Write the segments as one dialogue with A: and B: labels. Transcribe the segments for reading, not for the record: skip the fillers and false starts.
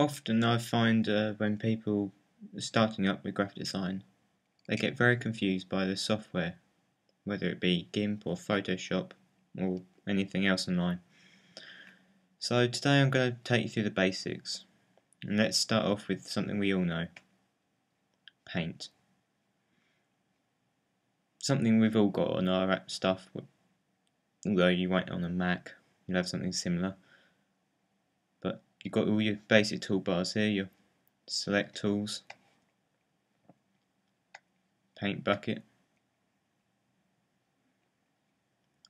A: Often I find when people are starting up with graphic design, they get very confused by the software, whether it be Gimp or Photoshop or anything else online. So today I'm going to take you through the basics, and let's start off with something we all know: paint. Something we've all got on our app stuff, although you won't on a Mac, you'll have something similar. But you've got all your basic toolbars here, your select tools, paint bucket,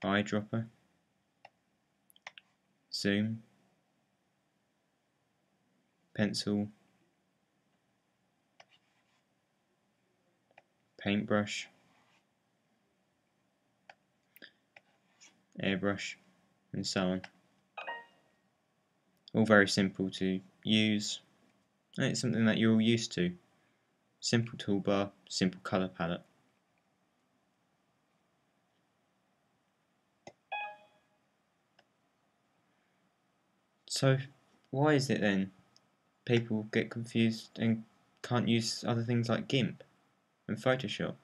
A: eyedropper, zoom, pencil, paintbrush, airbrush, and so on. All very simple to use, and it's something that you're all used to. Simple toolbar, simple colour palette. So why is it then people get confused and can't use other things like Gimp and Photoshop?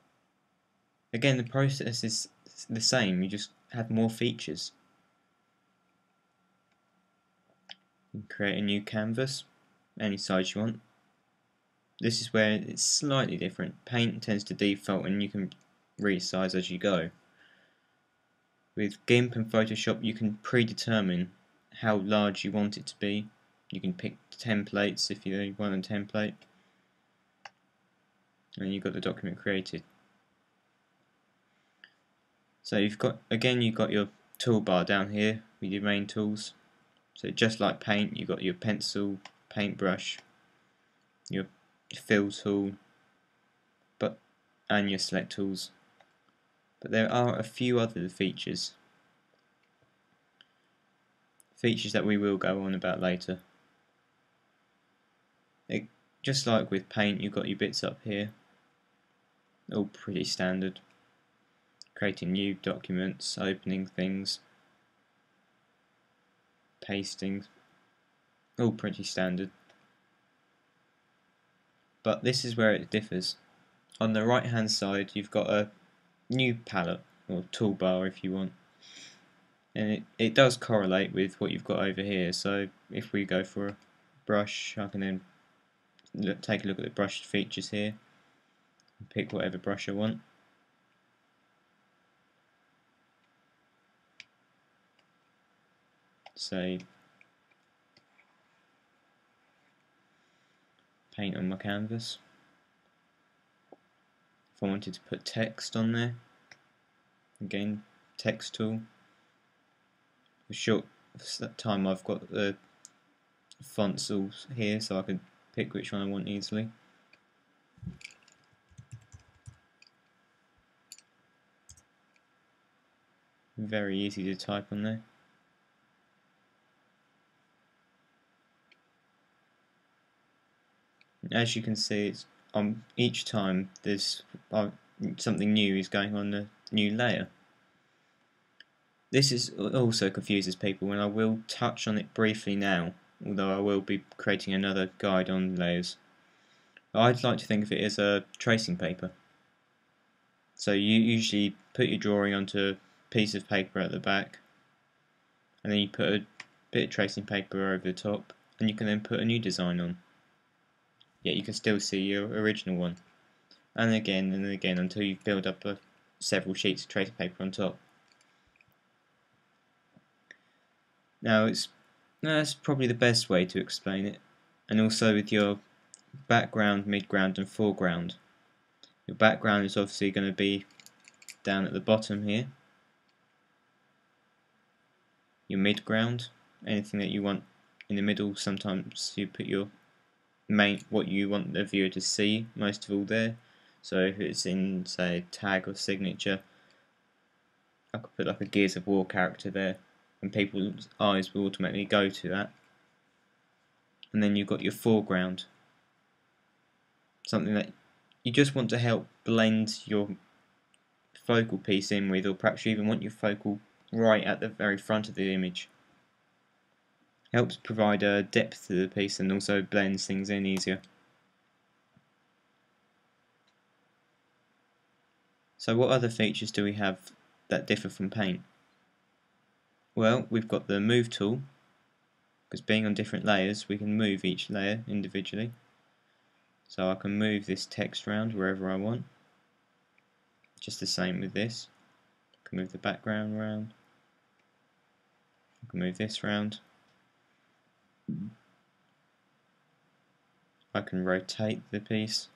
A: Again, the process is the same, you just have more features. You can create a new canvas, any size you want. This is where it's slightly different. Paint tends to default and you can resize as you go. With Gimp and Photoshop you can predetermine how large you want it to be. You can pick templates if you want a template, and you've got the document created. So you've got your toolbar down here with your main tools. So just like paint, you've got your pencil, paintbrush, your fill tool, and your select tools. But there are a few other features that we will go on about later. Just like with paint, you've got your bits up here, all pretty standard. Creating new documents, opening things, pasting, all pretty standard. But this is where it differs. On the right hand side you've got a new palette, or toolbar if you want, and it does correlate with what you've got over here. So if we go for a brush, I can then take a look at the brush features here and pick whatever brush I want. Say paint on my canvas. If I wanted to put text on there, again, text tool. For short time I've got the fonts all here, so I can pick which one I want easily. Very easy to type on there. As you can see, it's each time there's something new is going on the new layer. This also confuses people, and I will touch on it briefly now, although I will be creating another guide on layers. I'd like to think of it as a tracing paper. So you usually put your drawing onto a piece of paper at the back, and then you put a bit of tracing paper over the top, and you can then put a new design on. Yet you can still see your original one, and again until you build up several sheets of tracing paper on top. Now that's probably the best way to explain it, and also with your background, midground and foreground. Your background is obviously going to be down at the bottom here. Your midground, anything that you want in the middle. Sometimes you put your what you want the viewer to see most of all there. So if it's in, say, tag or signature, I could put like a Gears of War character there, and people's eyes will automatically go to that. And then you've got your foreground, something that you just want to help blend your focal piece in with, or perhaps you even want your focal right at the very front of the image. Helps provide a depth to the piece and also blends things in easier. So what other features do we have that differ from paint? Well, we've got the move tool, because being on different layers we can move each layer individually. So I can move this text around wherever I want. Just the same with this. I can move the background around. I can move this around. I can rotate the piece.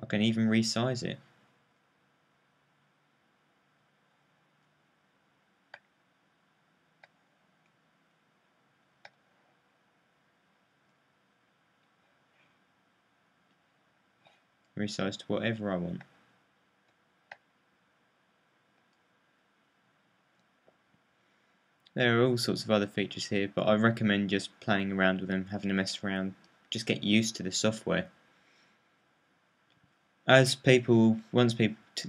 A: I can even resize it. Resize to whatever I want. There are all sorts of other features here, but I recommend just playing around with them, having a mess around, just get used to the software. Once people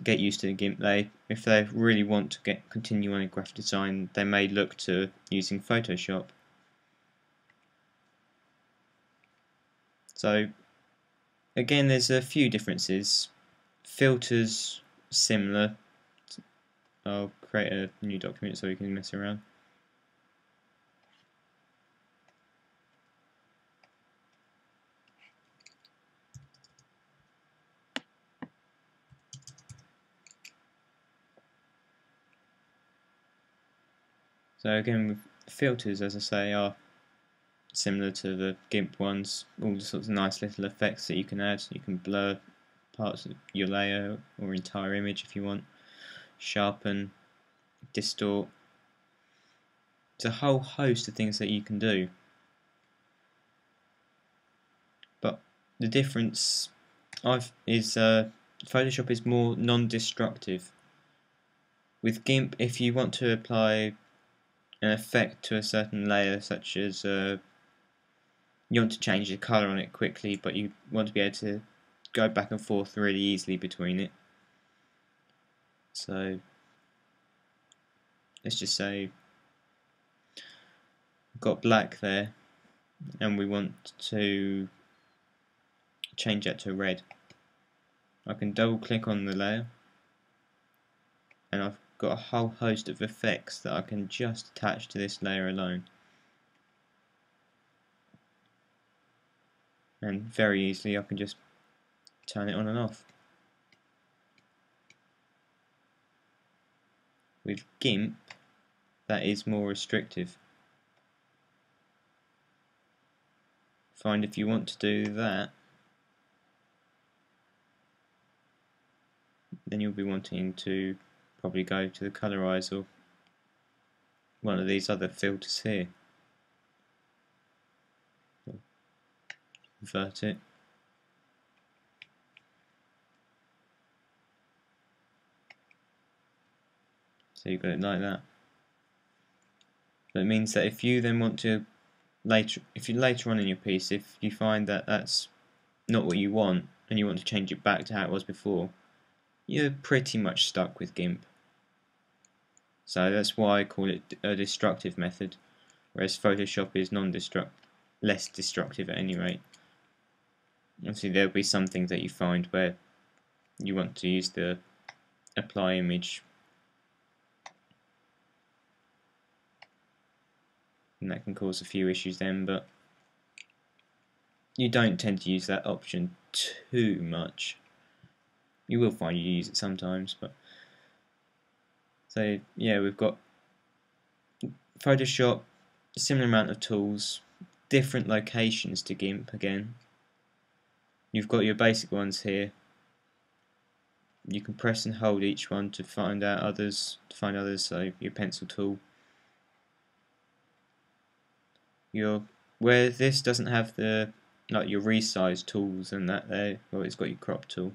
A: get used to the Gimp, if they really want to continue on in graphic design, they may look to using Photoshop. So again, there's a few differences. Filters similar. I'll create a new document so we can mess around. So again, filters, as I say, are similar to the Gimp ones. All the sorts of nice little effects that you can add. You can blur parts of your layer or entire image if you want. Sharpen, distort. There's a whole host of things that you can do. But the difference is Photoshop is more non-destructive. With Gimp, if you want to apply an effect to a certain layer, such as you want to change the colour on it quickly, but you want to be able to go back and forth really easily between it. So let's just say we've got black there, and we want to change that to red. I can double click on the layer, and I've got a whole host of effects that I can just attach to this layer alone. And very easily I can just turn it on and off. With Gimp, that is more restrictive. Find if you want to do that, then you'll be wanting to probably go to the colorize or one of these other filters here. Invert it. So you've got it like that. That means that if you then want to later on in your piece, if you find that that's not what you want and you want to change it back to how it was before, you're pretty much stuck with Gimp. So that's why I call it a destructive method, whereas Photoshop is less destructive at any rate. Obviously there'll be some things that you find where you want to use the apply image, and that can cause a few issues then, but you don't tend to use that option too much. You will find you use it sometimes, but so yeah, we've got Photoshop, a similar amount of tools, different locations to Gimp again. You've got your basic ones here. You can press and hold each one to find others, so your pencil tool. Where this doesn't have the your resize tools and that there, well, it's got your crop tool.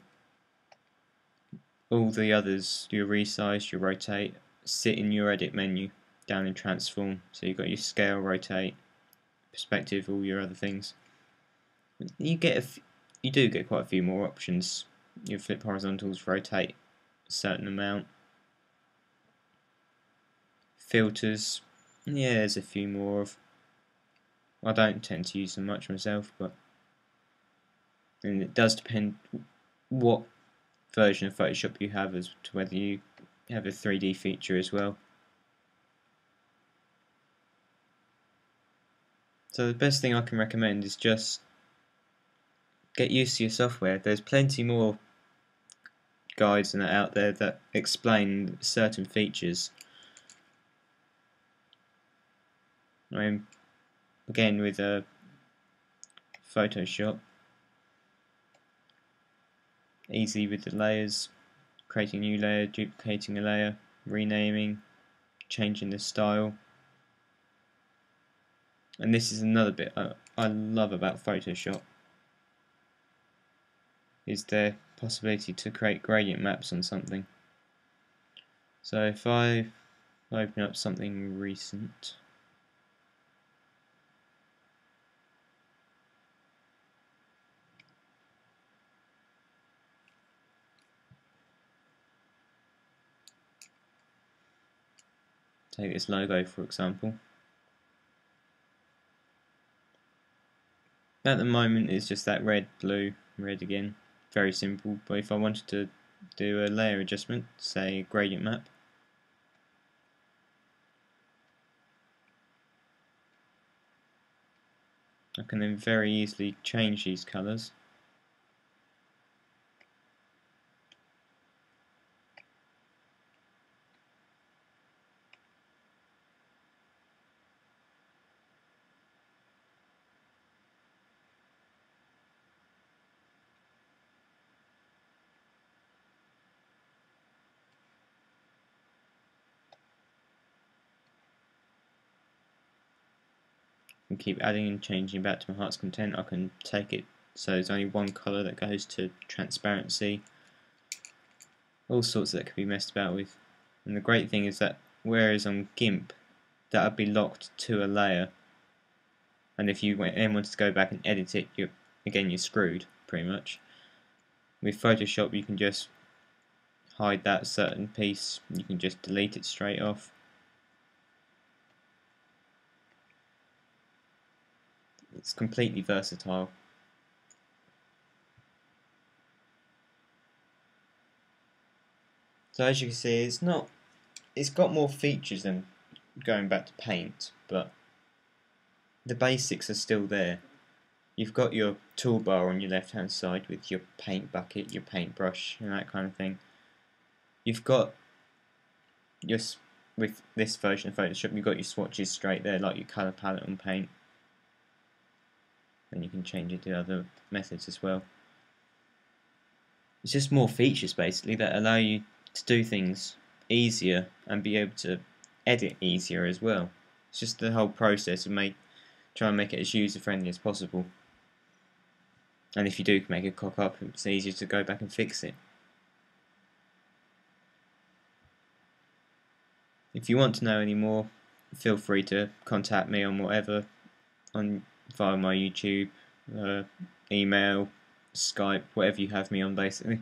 A: All the others, your resize, your rotate, sit in your edit menu down in transform. So you've got your scale, rotate, perspective, all your other things. You get you do get quite a few more options. You flip horizontals, rotate a certain amount. Filters, yeah, there's a few more of. I don't tend to use them much myself, but and it does depend what version of Photoshop you have as to whether you have a 3D feature as well. So the best thing I can recommend is just get used to your software. There's plenty more guides and out there that explain certain features. I mean, again with Photoshop, easy with the layers, creating a new layer, duplicating a layer, renaming, changing the style. And this is another bit I love about Photoshop, is the possibility to create gradient maps on something. So if I open up something recent, take this logo for example. At the moment it's just that red, blue, red again, very simple, but if I wanted to do a layer adjustment, say a gradient map, I can then very easily change these colours. And keep adding and changing back to my heart's content. I can take it so there's only one colour that goes to transparency. All sorts that can be messed about with. And the great thing is that whereas on Gimp that would be locked to a layer, and if you wanted to go back and edit it, you're screwed pretty much. With Photoshop you can just hide that certain piece, you can just delete it straight off. It's completely versatile. So as you can see, it's got more features than going back to Paint, but the basics are still there. You've got your toolbar on your left hand side with your paint bucket, your paintbrush and that kind of thing. You've got with this version of Photoshop, you've got your swatches straight there, like your colour palette on Paint. And you can change it to other methods as well. It's just more features basically that allow you to do things easier and be able to edit easier as well. It's just the whole process of try and make it as user friendly as possible. And if you do make a cock up, it's easier to go back and fix it. If you want to know any more, feel free to contact me on whatever, via my YouTube, email, Skype, whatever you have me on basically.